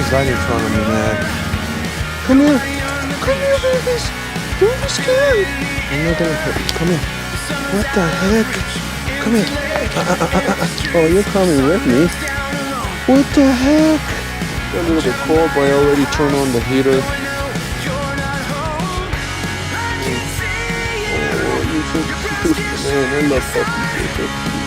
is that in front of me, man? Come here. Come here, babies. Don't be scared. I'm not gonna hurt you. Come here. What the heck? Come here. Oh, you're coming with me. What the heck? A little bit cold, but I already turned on the heater. Oh, you're so cute, man. I love puppies. They're so cute.